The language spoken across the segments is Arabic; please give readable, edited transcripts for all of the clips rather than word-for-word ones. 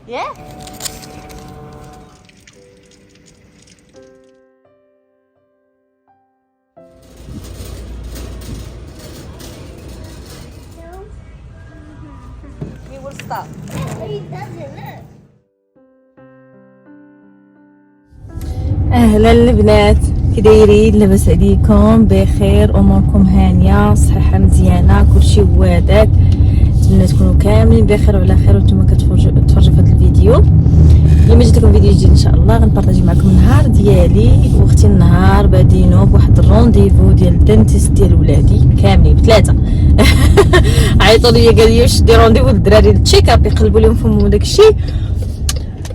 Yeah. We will stop. اهلا البنات، كي دايرين؟ لاباس عليكم؟ بخير؟ اموركم هانيه؟ صحه مزيانه؟ كلشي هواداك؟ نتمنى تكونوا كاملين بخير وعلى خير وانتم كتفرجوا في هذا الفيديو. اليوم جيت لكم فيديو جديد ان شاء الله، غنبارطاجي معكم النهار ديالي واختي. النهار بادينو بواحد الرونديفو ديال الدنتيست ديال ولادي كاملين بثلاثه. عيطوا لي قال لي واش دي رونديفو للدراري التشيك اب، يقلبوا لهم فمهم وداكشي.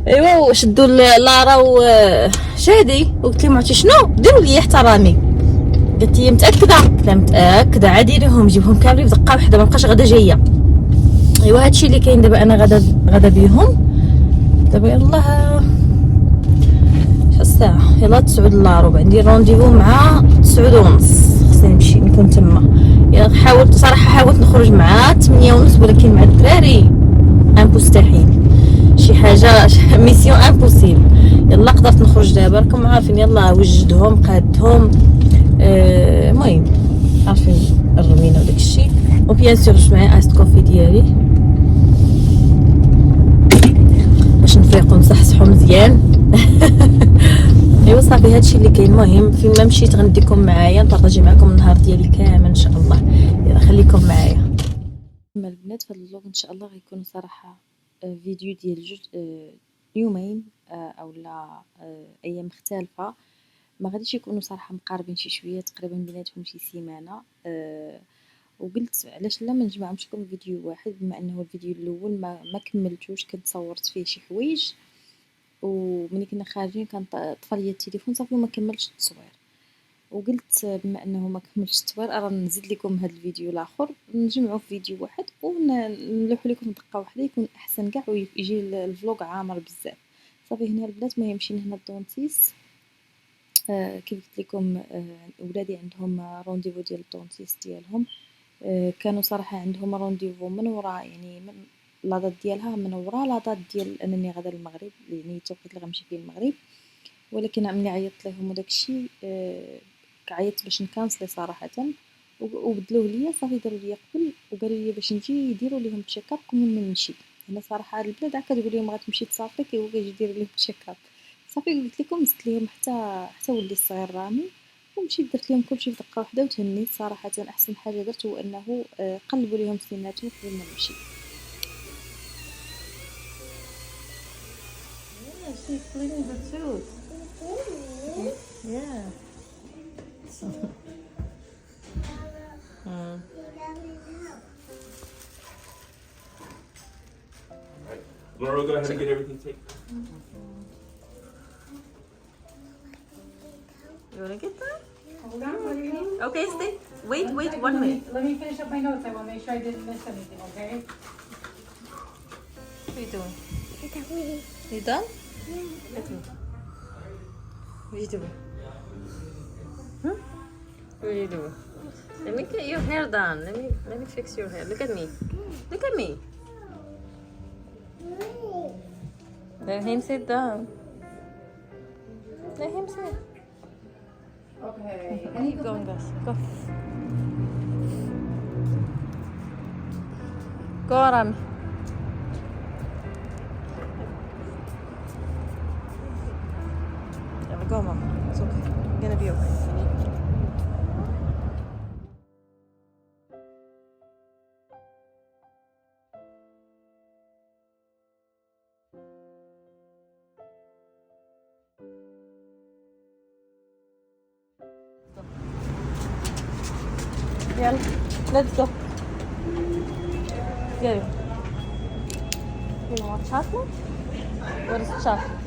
ايوا شدوا لارا وشادي وقلت لهم عرفتي شنو ديروا لي احترامي. قالت لي متاكده؟ قلت لها متاكده، عاد ديريهم جيبهم كاملين في دقه واحده، ما بقاش غدا جايه. ايوا هادشي اللي كاين دابا. انا غدا بيهم دابا. يلاه شحال الساعه؟ يلاه 9 الربع، عندي رونديفو مع 9:30 خصني نمشي نكون تما. يلا حاولت صراحه، حاولت نخرج مع 8:30 ولكن مع الدراري مستحيل، شي حاجه ميسيون امبوسيبل. يلا قدرت نخرج دابا، راكم عارفين. يلا وجدهم قادهم، المهم عارفين الروينه وداك الشيء. وبيان سور جبت معايا ايس كوفي ديالي باش نفيقوا نصحصحوا مزيان. ايوا صافي هادشي اللي كاين. المهم فين ما مشيت غنديكم معايا، نبارطاجي معكم النهار ديالي كامل ان شاء الله. يلا خليكم معايا. اما البنات في هذا الفلوق ان شاء الله غيكون صراحه فيديو ديال جوج يومين او لا ايام مختلفه. ما غاديش يكونوا صراحه مقاربين شي شويه، تقريبا بيناتهم شي سيمانه. وقلت علاش لا ما نجمعهمش لكم فيديو واحد، بما انه الفيديو الاول ما كملتوش، كنت صورت فيه شي حوايج وملي كنا خارجين كان طفى ليا التليفون صافي وما كملتش التصوير. وقلت بما انه ما كملتش التصوير راه نزيد لكم هذا الفيديو الاخر نجمعوا في فيديو واحد ونلوحوا لكم دقه واحده، يكون احسن كاع ويجي الفلوق عامر بزاف. صافي هنا البنات ما يمشي هنا الدونتيست. كيف قلت لكم ولادي عندهم رونديفو ديال الدونتيست ديالهم. كانوا صراحه عندهم رونديفو من وراء، يعني من لا دات ديالها من وراء لا دات ديال انني غادا المغرب، يعني التوقيت اللي غنمشي فيه المغرب. ولكن ملي عيطت لهم وداكشي عيطت باش نكانسلي صراحه، وبدلوه ليا. صافي داروا ليا قبل وقالوا لي باش نجي يديروا ليهم تشيك اب قبل ما نمشي. هنا صراحه البلاد هكا تقول لهم غتمشي تصافي كي هو كيجي يدير لهم تشيك اب. صافي قلت لكم زدت لهم حتى ولدي الصغير رامي، ومشيت درت لهم كلشي في دقه واحده وتهنيت صراحه. احسن حاجه درت هو انه قلبوا لهم سناتهم قبل ما نمشي. She's cleaning her tooth. Yeah. Laura, go ahead and get everything taken. You wanna get that? Hold on, what do you need? Okay, stay. Wait, 1 minute. Let me finish up my notes. I want to make sure I didn't miss anything, okay? What are you doing? You done? Let me. What are you doing? What are you doing? Let me get your hair done. Let me fix your hair. Look at me. Look at me. Let him sit down. Let him sit. Okay. Keep going, guys. Go. Go, Rami. Go, Mama. It's okay. I'm gonna be okay. يلا let's go. يلا. You want chocolate? What is chocolate?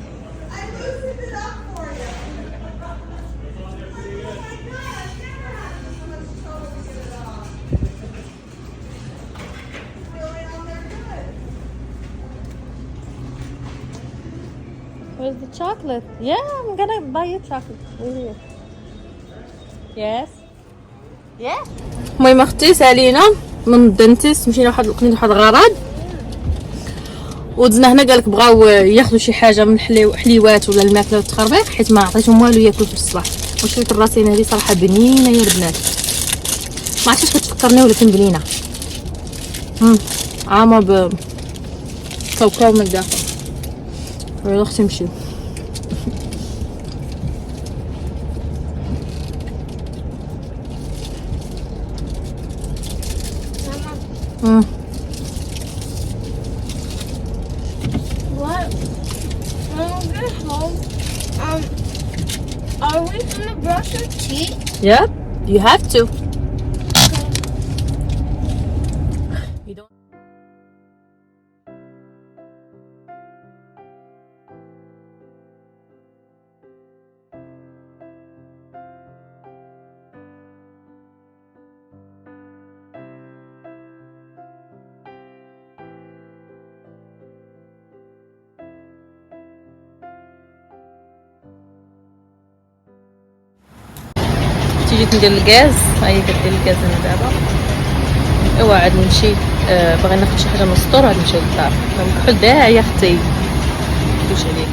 Where's the chocolate? Yeah, I'm gonna buy you chocolate. Where are you? Yes. Yeah. المهم اختي سالينا من الدنتيست، مشينا لواحد الغرض ودزنا هنا قالك بغاو ياخذوا شي حاجه من حليوات ولا الماكله والتخربيق، حيت ما عطيتهم والو ياكلوا في الصباح. وشريت الراسين هذه صراحه بنينه يا البنات، ما عرفتش كتفكرني ولكن بنينه. عامه ب كاوكاو من الداخل. يلا اختي نمشيو. What? When we get home, are we gonna brush our teeth? Yep, you have to. You don't. جيت ندير الغاز، هاهي كدير الغاز انا دابا. ايوا عاد نمشي باغي ناخذ شي حاجه من السطور، عاد نمشي للدار. الكحول داع يا اختي واش عليك.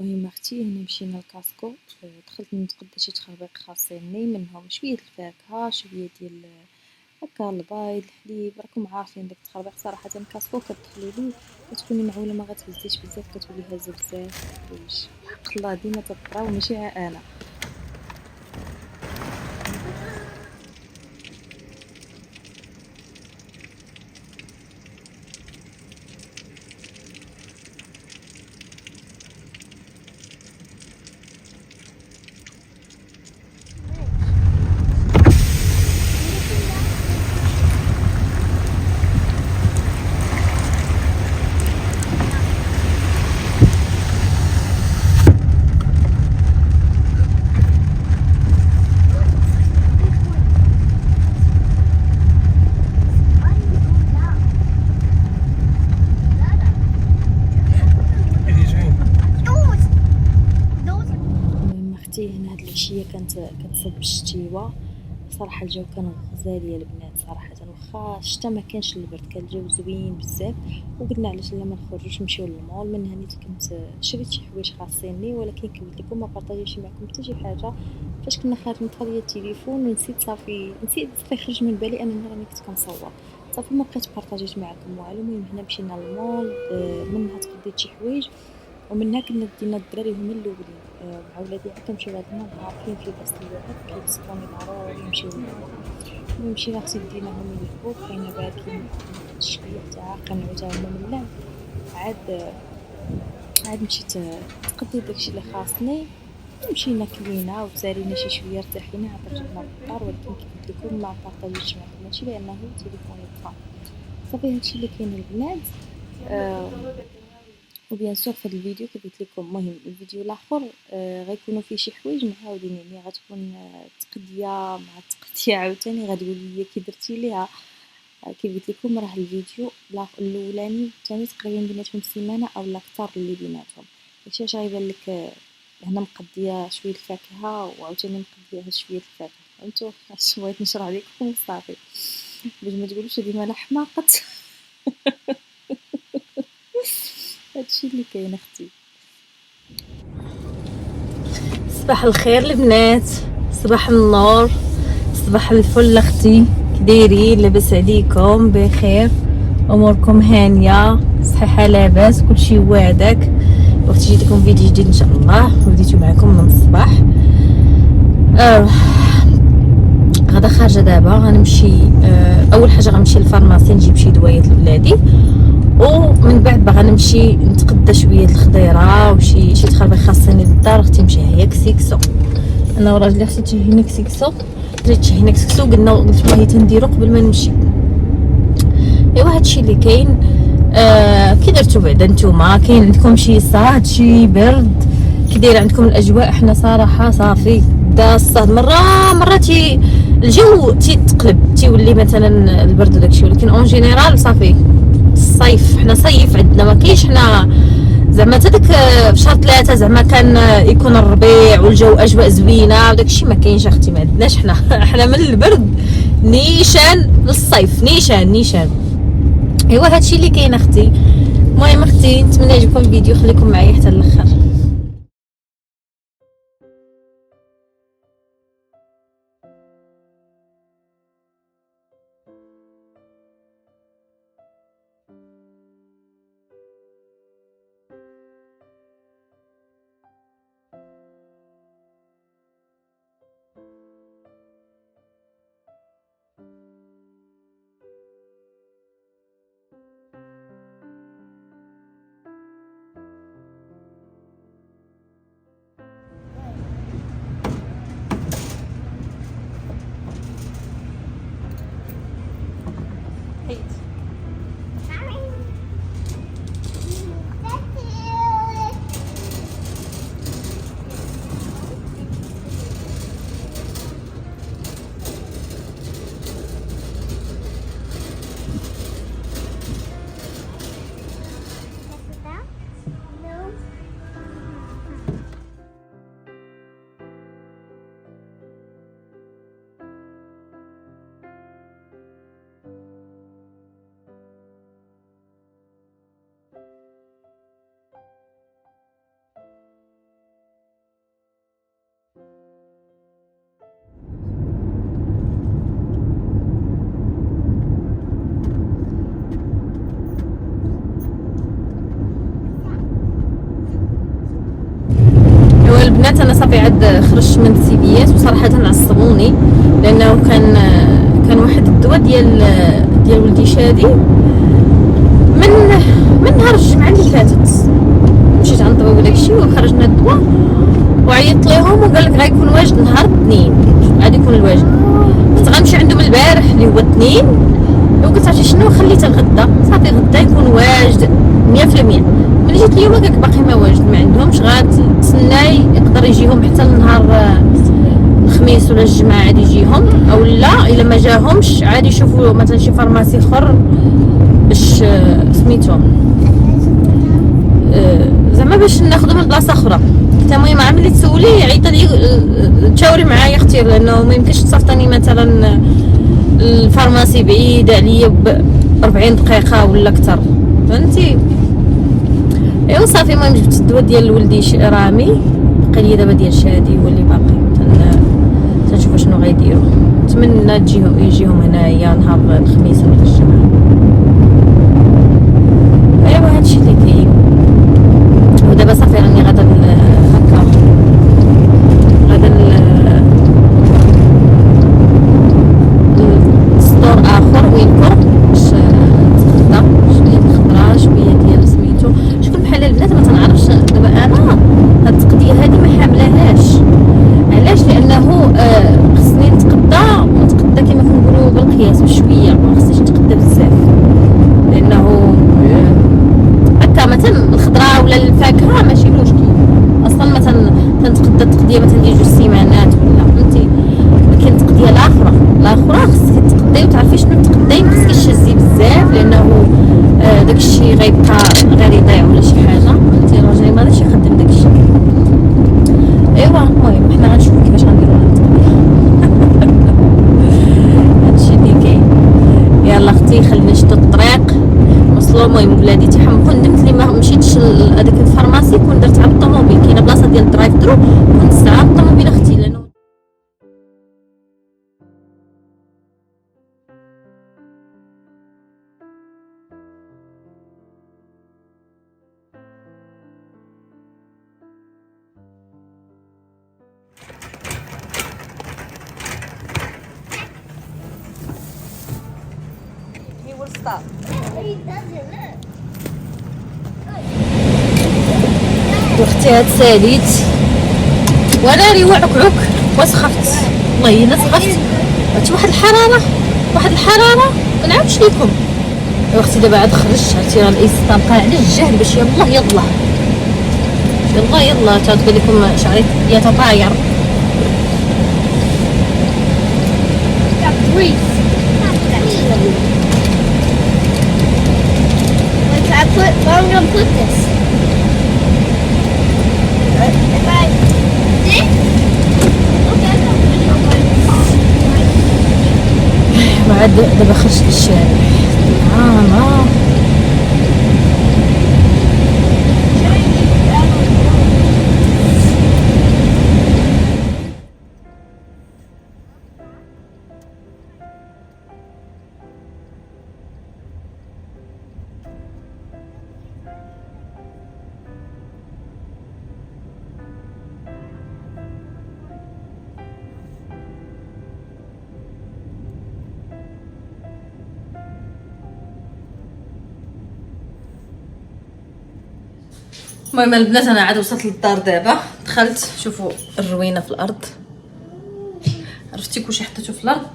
المهم اختي هنا مشينا لكاسكو، دخلت نتغدى شي تخربيق خاصيني، منهم شويه الفاكهه، شويه ديال هكا البيض، الحليب. راكم عارفين داك التخربيق صراحه كاسكو كتدخلي ليه كتكوني معوله ما غتهزيش بزاف، كتولي هازه بزاف الحوايج. حق الله ديما تطراو ماشي انا. هنا هاد العشيه كانت كتصب الشتيوه صراحه. الجو كان غزال يا البنات صراحه، واخا الشتا ما كانش البرد، كان الجو زوين بزاف. وقلنا علاش لا ما نخرجوش نمشيو للمول. من هنيت كنت شريت شي حوايج خاصيني، ولكن كنت لكم ما بارطاجيش معكم حتى شي حاجه. فاش كنا خارجين طفى ليا التليفون ونسيت صافي يخرج من بالي انا راني كنت كنصور صافي، ما بقيت بارطاجيت معكم والو. المهم هنا مشينا للمول، منها تقضيت شي حوايج، ومنها كنا دينا الدراري هما الاولين مع ولادي عاد كنمشيو لهاد المول عارفين فيه باس الولاد كيتسكروني ضروري نمشيو للمول. المهم مشينا اختي ديناهم يلعبوا، بقينا باكين الشكيه تاعها قنعوا تا هما من اللعب. عاد مشيت تقضيت داكشي اللي خاصني، مشينا كلينا وتسالينا شي شويه ارتاحينا عاد رجعنا للدار. ولكن كيف قلت لكم ما بارطاجيتش معكم هادشي لانه تليفوني طفى صافي. هادشي اللي كاين البنات. وبيان سور في هذا الفيديو كيف قلت لكم، المهم الفيديو الاخر غيكونوا فيه شي حوايج معاودين، يعني غتكون تقديه مع التقديه عاوتاني غتقولي لي كي درتي ليها. كيف قلت لكم راه الفيديو الاولاني والثاني تقريبا بيناتهم سيمانه او اكثر اللي بيناتهم. داكشي اش غيبان لك هنا مقديه شويه الفاكهه وعاوتاني مقديه شويه الفاكهه، فهمتوا؟ اش بغيت نشرح لكم صافي باش ما تقولوش ديما انا حماقه. هادشي اللي كاين اختي. صباح الخير البنات، صباح النور، صباح الفل اختي. كدايرين؟ لاباس عليكم؟ بخير؟ اموركم هانيه؟ صحيحه لاباس؟ كلشي واعدك؟ وقت جيت لكم فيديو جديد ان شاء الله، بديتو معكم من الصباح. غدا خارجه دابا غنمشي. اول حاجه غنمشي للفارماسي نجيب شي دوايات لولادي، ومن بعد باغا نمشي نتقدى شويه الخضيره وشي تخربيق خاصني للدار. اختي مشى هي كسيكسو، انا وراجلي اختي تشهينا كسيكسو، جيت تشهينا كسيكسو قلت والله تنديرو قبل ما نمشي. ايوا هادشي اللي كاين. كي درتو بعدا نتوما؟ كاين عندكم شي صهد شي برد؟ كي دايره عندكم الاجواء؟ احنا صراحه صافي تيبدا الصهد مرة الجو تيتقلب، تيولي مثلا البرد وداكشي، ولكن اون جينيرال صافي الصيف. حنا صيف عندنا، ما كاينش حنا زعما حتى داك في شهر 3 زعما كان يكون الربيع والجو اجواء زوينه وداكشي ما كاينش اختي، ما عندناش حنا. حنا من البرد نيشان للصيف، نيشان. ايوا هادشي اللي كاين اختي. المهم اختي نتمنى يعجبكم الفيديو، خليكم معايا حتى الاخر. البنات انا صافي عاد خرجت من السيبيات، وصراحه عصبوني لانه كان واحد الدواء ديال ولدي شادي من نهار الجمعه اللي فاتت. مشيت عند الطبيب وداكشي وخرجنا الدواء، وعيطت ليهم وقال لك غيكون واجد نهار الاثنين، غادي يكون الواجد. كنت غنمشي عندهم البارح اللي هو الاثنين، وقلت عرفتي شنو خليته الغدا، صافي غدا يكون واجد 100%. ملي جيت اليوم قالك باقي ما واجد، ما عندهمش، غتسناي يقدر يجيهم حتى لنهار الخميس ولا الجمعه عادي يجيهم، او لا الا ما جاهمش عادي يشوفوا مثلا شي فارماسي اخر باش سميتهم زعما باش ناخذهم من بلاصه اخرى. حتى المهم عا ملي تسولي عيط لي تشاوري معايا اختي، لانه ما يمكنش تصيفطني مثلا الفارماسي بعيد عليا ب 40 دقيقه ولا اكثر، فهمتي. ايوا صافي المهم جبت الدواء ديال ولدي رامي، بقى لي دابا ديال شادي هو اللي باقي، تنشوفوا شنو غيديروا. نتمنى يجيهم هنايا نهار الخميس ولا الجمعه. ايوا هادشي اللي كاين. ودابا صافي راني غادا هكا غادا ستور اخر وينكر باش نتغدى شويه الخضره شويه ديال سميتو شكون بحال البنات ما تنعرفش. دابا انا هاد التقديه هادي ما حاملاهاش، علاش؟ لانه خصني نتقدى كما كنقولوا بالقياس بشويه، ما خصنيش نتقدى بزاف، لانه هكا مثلا الخضره ولا الفاكهه ماشي مشكل اصلا. مثلا تنتقدى التقديه مثلا ديال 2 سيمانات ولا فهمتي، ولكن التقديه الاخرى خصك تقدي وتعرفي شنو تقدي، ما خصكيش تهزي بزاف لانه داكشي غيبقى غير يضيع ولا شي حاجه، فهمتي. الراجل ما غاديش يخدم داكشي. ايوا المهم حنا غنشوفو كيفاش غنديرو هاد هادشي اللي كاين. يلا اختي خلينا نشدو الطريق وصلوا. المهم ولادي تيحمقوا، ندمت لي ما مشيتش لهذاك الفارماسي، كون درت على الطوموبيل، كاينه بلاصه ديال الدرايف ثرو، كنت ساعه الطوموبيل اختي لانه he will stop. He doesn't look. واختي هاد ساليت وانا ري وعكعك وسخفت، والله الا سخفت، عرفتي واحد الحراره ما نعاودش ليكم. اختي دابا عاد خرجت، عرفتي راه الاستان طالع على الجهل باش يلا تعاود بان لكم شعري ديالها طاير. grease. Not clean. Where I'm gonna put this? If I did? Okay, I'm gonna put it on my car. بعد دابا خرجت للشارع طعامة. المهم البنات انا عاد وصلت للدار دابا، دخلت شوفوا الروينه في الارض، عرفتي كلشي حطيتو في الارض.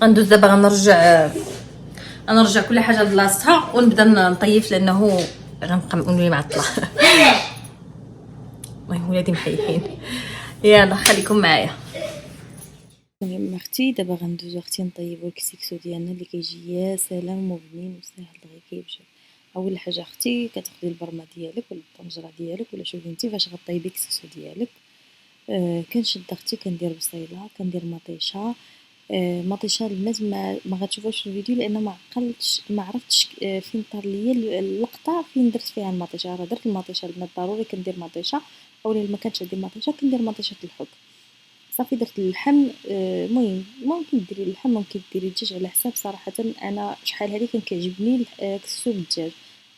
غندوز دابا غنرجع كل حاجه لبلاصتها ونبدا نطيف لانه غنبقى نولي معطله. المهم ولادي محيحين، يلا خليكم معايا. المهم اختي دابا غندوزو اختي نطيبو الكسكسو ديالنا اللي كيجي يا سلام وبنين وساهل دغيا كيمشي. اول حاجه اختي كتاخدي البرمه ديالك ولا الطنجره ديالك ولا شوفي انت فاش غطيبي الكسكسو ديالك. كنشد اختي كندير بصيله كندير مطيشه. مطيشه البنات ما غتشوفوش في الفيديو لان ما عرفتش فين طار ليا اللقطه فين درت فيها المطيشه. راه درت المطيشه البنات ضروري كندير مطيشه، اولا ما كانتش عندي مطيشه كندير مطيشه الحك. صافي درت اللحم. المهم ممكن ديري اللحم ممكن ديري الدجاج على حساب. صراحه انا شحال هذه كان كيعجبني الكسكسو بالدجاج،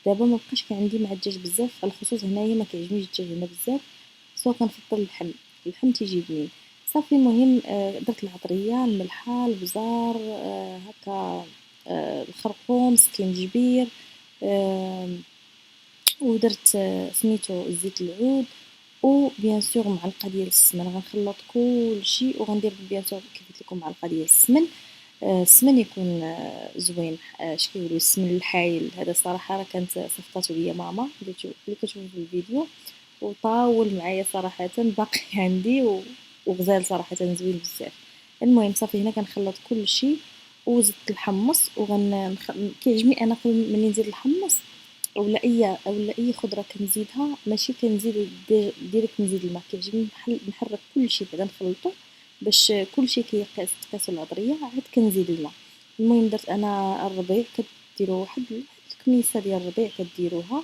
دابا ما بقاش عندي مع الدجاج بزاف، على الخصوص هنايا ما كيعجبنيش الدجاج هنا بزاف، سوا كنفضل اللحم تيجي بنين. صافي المهم درت العطريه الملحه البزار هكا الخرقوم السكينجبير ودرت سميتو زيت العود وبيان سور معلقه ديال السمن. غنخلط كلشي وغندير بيان سور كيف قلت لكم معلقه ديال السمن. السمن يكون زوين، اش كيقولوا السمن الحايل هذا صراحه راه كانت صفطاتو ليا ماما اللي كتشوفوا في الفيديو وطاول معايا صراحه باقي عندي وغزال صراحه زوين بزاف. المهم صافي هنا كنخلط كلشي وزدت الحمص كيعجبني انا ملي نزيد الحمص اولا اي خضره كنزيدها ماشي كنزيد ديريكت نزيد الماء، كيعجبني نحرك كلشي بعدا نخلطو باش كلشي تقاسو العطريه عاد كنزيد الماء. المهم درت انا الربيع كديروا واحد الكميسه ديال الربيع كديروها.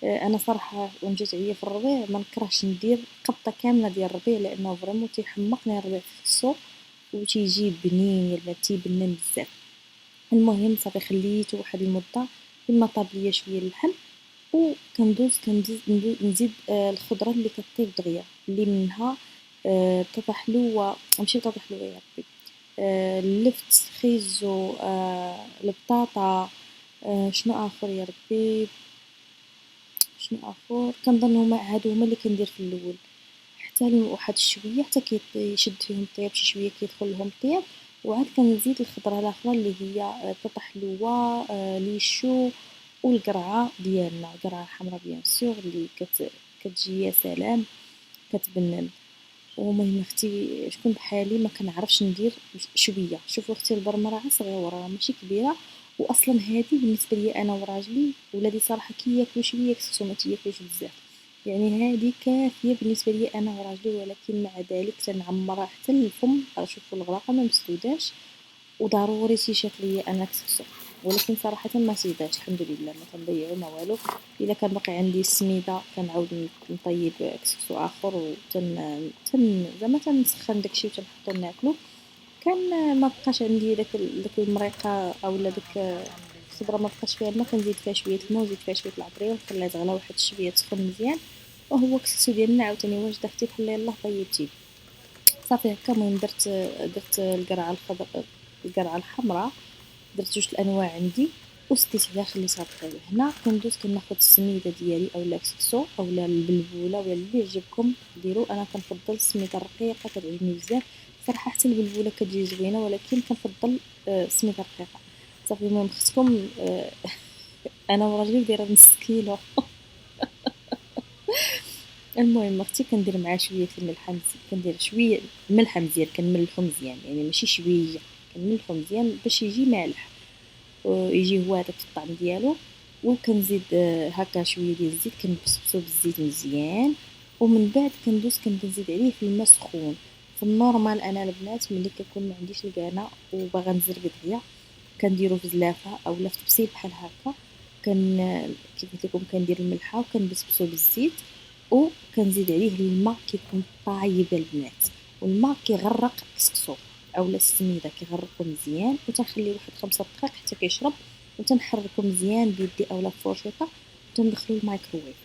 انا صراحه وين جات عليا في الربيع ما نكرهش ندير قبطه كامله ديال الربيع لانه فريمون تيحمقني الربيع في السوق وتيجي بنين يا البنات تيبنن بزاف. المهم صافي خليته واحد المده لما طاب ليا شويه اللحم وكندوز نزيد الخضره اللي كطيب دغيا اللي منها الطفحلوه ماشي الطفحلوه يا ربي اللفت خيزو البطاطا شنو اخر يا ربي شنو اخر كنظن هادو هما اللي كندير في الاول حتى واحد شويه حتى كيشد فيهم الطياب شي شويه كيدخل لهم الطياب وعاد كنزيد الخضره الاخرى اللي هي الطحلوه ليشو والقرعه ديالنا القرعه حمراء بيان سور اللي كتجي يا سلام كتبنن. ومهم اختي شكون بحالي ما كنعرفش ندير شويه. شوفوا اختي البرمه راه صغيره راه ماشي كبيره واصلا هذه بالنسبه لي انا وراجلي ولادي صراحه كياكلوا شويه كسكسو ما تياكلوش بزاف، يعني هذه كافيه بالنسبه لي انا وراجلي، ولكن مع ذلك تنعمرها حتى الفم. شوفوا الغراقه ما مسدوداش وضروري تيشاف ليا انا كسكسو، ولكن صراحه ما سيداش الحمد لله ما تنضيعو ما والو. الا كان باقي عندي السميده كنعاود نطيب كسكسو اخر زعما تنسخن داكشي وتنحطو ناكلو. كان ما بقاش عندي داك المريقه اولا داك الخضره ما بقاش فيها الماء كنزيد فيها شويه الماء وزيد فيها شويه العطريه ونخليها تغلى واحد شويه تسخن مزيان وهو كسكسو ديالنا عاوتاني واجد اختي بحال يلاه طيبتيه. صافي هكا المهم درت القرعه القرعه الحمراء درت جوج الانواع عندي وسقيت عليها خليتها طيب. هنا كندوز كناخذ السميده ديالي اولا كسكسو اولا البلبوله ولا اللي يعجبكم ديروا. انا كنفضل السميده الرقيقه كتعجبني بزاف صراحه، حتى البلبوله كتجي زوينه ولكن كنفضل السميده الرقيقه. صافي المهم اختكم انا وراجلي دايره نص كيلو. المهم اختي كندير معاه شويه الملح كندير شويه الملح مزيان كنملحو مزيان يعني ماشي شويه كنملحو مزيان باش يجي مالح، يجي هو هذاك الطعم ديالو. وكنزيد هكا شويه ديال الزيت، كنبسبسو بالزيت مزيان، ومن بعد كنزيد عليه في الماء سخون. في النورمال انا البنات ملي كنكون ما عنديش الكانه وباغا نزربط غيا، كنديرو في زلافه اولا في طبسيل بحال هكا. كيف قلت لكم كندير الملحه وكنبسبسو بالزيت، وكنزيد عليه الماء كيكون طايب البنات، والماء كيغرق الكسكسو اولا السميده، كيغرقو مزيان، وتنخليه واحد 5 دقائق حتى كيشرب، وتنحركو مزيان بيدي اولا بفرشيطه، وتندخلو الميكروويف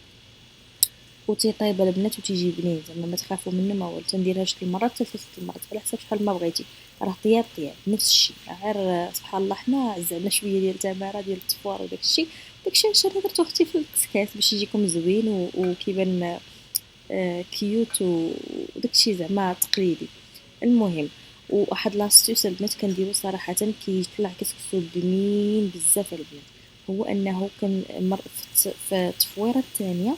وتيطيب البنات وتيجي بنين. زعما ما تخافوا منه ما والو، تنديرها شكل مرات حتى 3 المرات على حسب شحال ما بغيتي، راه طياب نفس الشيء. غير سبحان الله حنا زعما شويه ديال التماره ديال التفوار وداك الشيء، عشان درتو اختي في الكسكاس باش يجيكم زوين وكيبان كيوت وداك الشيء زعما تقليدي. المهم، وواحد لاستيوس البنات كنديرو صراحه كيطلع كسكسو بنين بزاف البنات، هو انه في التفويره الثانيه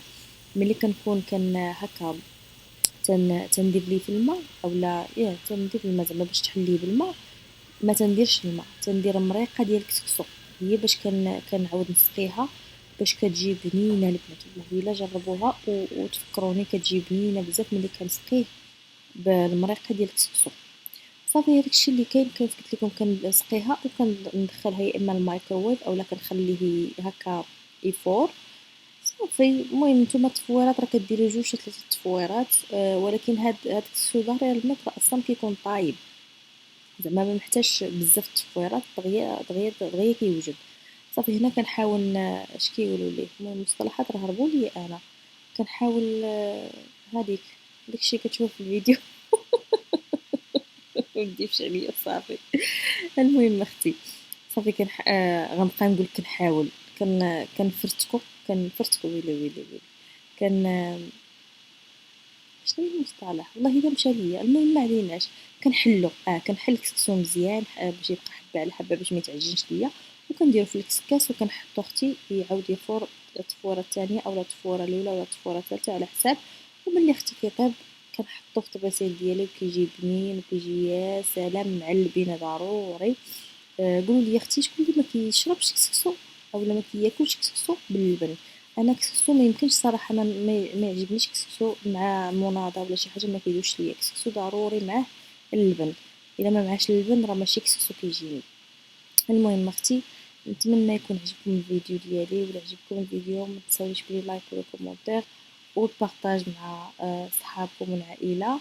ملي كنكون هكا تندير ليه في الماء اولا تندير الماء زعما باش تحليه بالماء، ما تنديرش الماء، تندير مريقه ديال الكسكسو، هي باش كنعاود نسقيها باش كتجي بنينه البنات. والله الا جربوها وتفكروني كتجي بنينه بزاف ملي كنسقيه بالمريقه ديال الكسكسو. صافي هذاك الشيء اللي كاين، كيف قلت لكم كنسقيها وكندخلها يا اما الميكروويف اولا كنخليه هكا يفور. صافي المهم نتوما التفويرات راه كديروا 2 حتى 3 تفويرات، ولكن هاد الكسكسو دغيا البنات راه اصلا كيكون طايب، زعما ما محتاجش بزاف التفويرات، دغيا كيوجد. صافي هنا كنحاول اش كيقولوا ليه، المهم المصطلحات راه هربوا لي انا، كنحاول هذيك داكشي كتشوف في الفيديو ما تجيبش عليا صافي. المهم اختي صافي غنبقى نقول كنحاول كنفرتكو ويلي كن شنو هي المصطلح والله الا مشى ليا. المهم ما عليناش، كنحل الكسكسو مزيان باش يبقى حبه على حبه باش ما يتعجنش ليا، وكنديرو في الكسكاس وكنحطو اختي يعاود يفور التفوره الثانيه اولا التفوره الاولى ولا التفوره الثالثه على حساب. وملي اختي كيطيب كنحطو في الطباسيل ديالي وكيجي بنين وكيجي يا سلام مع اللبنه ضروري. قولوا لي اختي شكون اللي ما كيشربش كسكسو اولا ما كياكلش كسكسو باللبن؟ انا كسكسو ما يمكنش صراحه، انا ما يعجبنيش كسكسو مع مناضه ولا شي حاجه، ما كيدوش ليا كسكسو ضروري معاه اللبن، الا ما معاش اللبن راه ماشي كسكسو كيجيني. المهم اختي نتمنى يكون عجبكم الفيديو ديالي، ولا عجبكم الفيديو ما تنساوش بلي لايك ولا كومونتير والبارطاج مع صحابكم والعائله.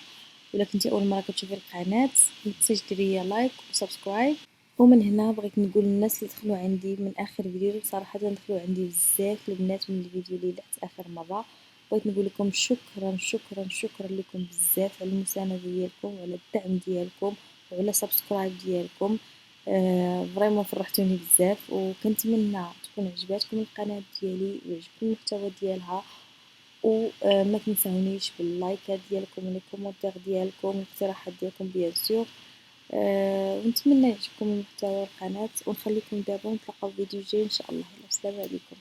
ولا كنتي اول مره كتشوفي القناه ما تنسيش ديري لايك وسبسكرايب. ومن هنا بغيت نقول للناس اللي دخلوا عندي من اخر فيديو، صراحه دخلوا عندي بزاف البنات من الفيديو اللي لحت اخر مره، بغيت نقول لكم شكرا شكرا شكرا لكم بزاف على المسانده ديالكم وعلى الدعم ديالكم وعلى سبسكرايب ديالكم. فريمون فرحتوني بزاف، وكنتمنى تكون عجباتكم القناه ديالي ويعجبكم المحتوى ديالها. وما تنساونيش باللايكات ديالكم والكومونتير ديالكم والاقتراحات ديالكم بيان سور. ونتمنى يعجبكم المحتوى القناة، ونخليكم دابا ونتلاقاو في فيديو جاي ان شاء الله. السلام عليكم.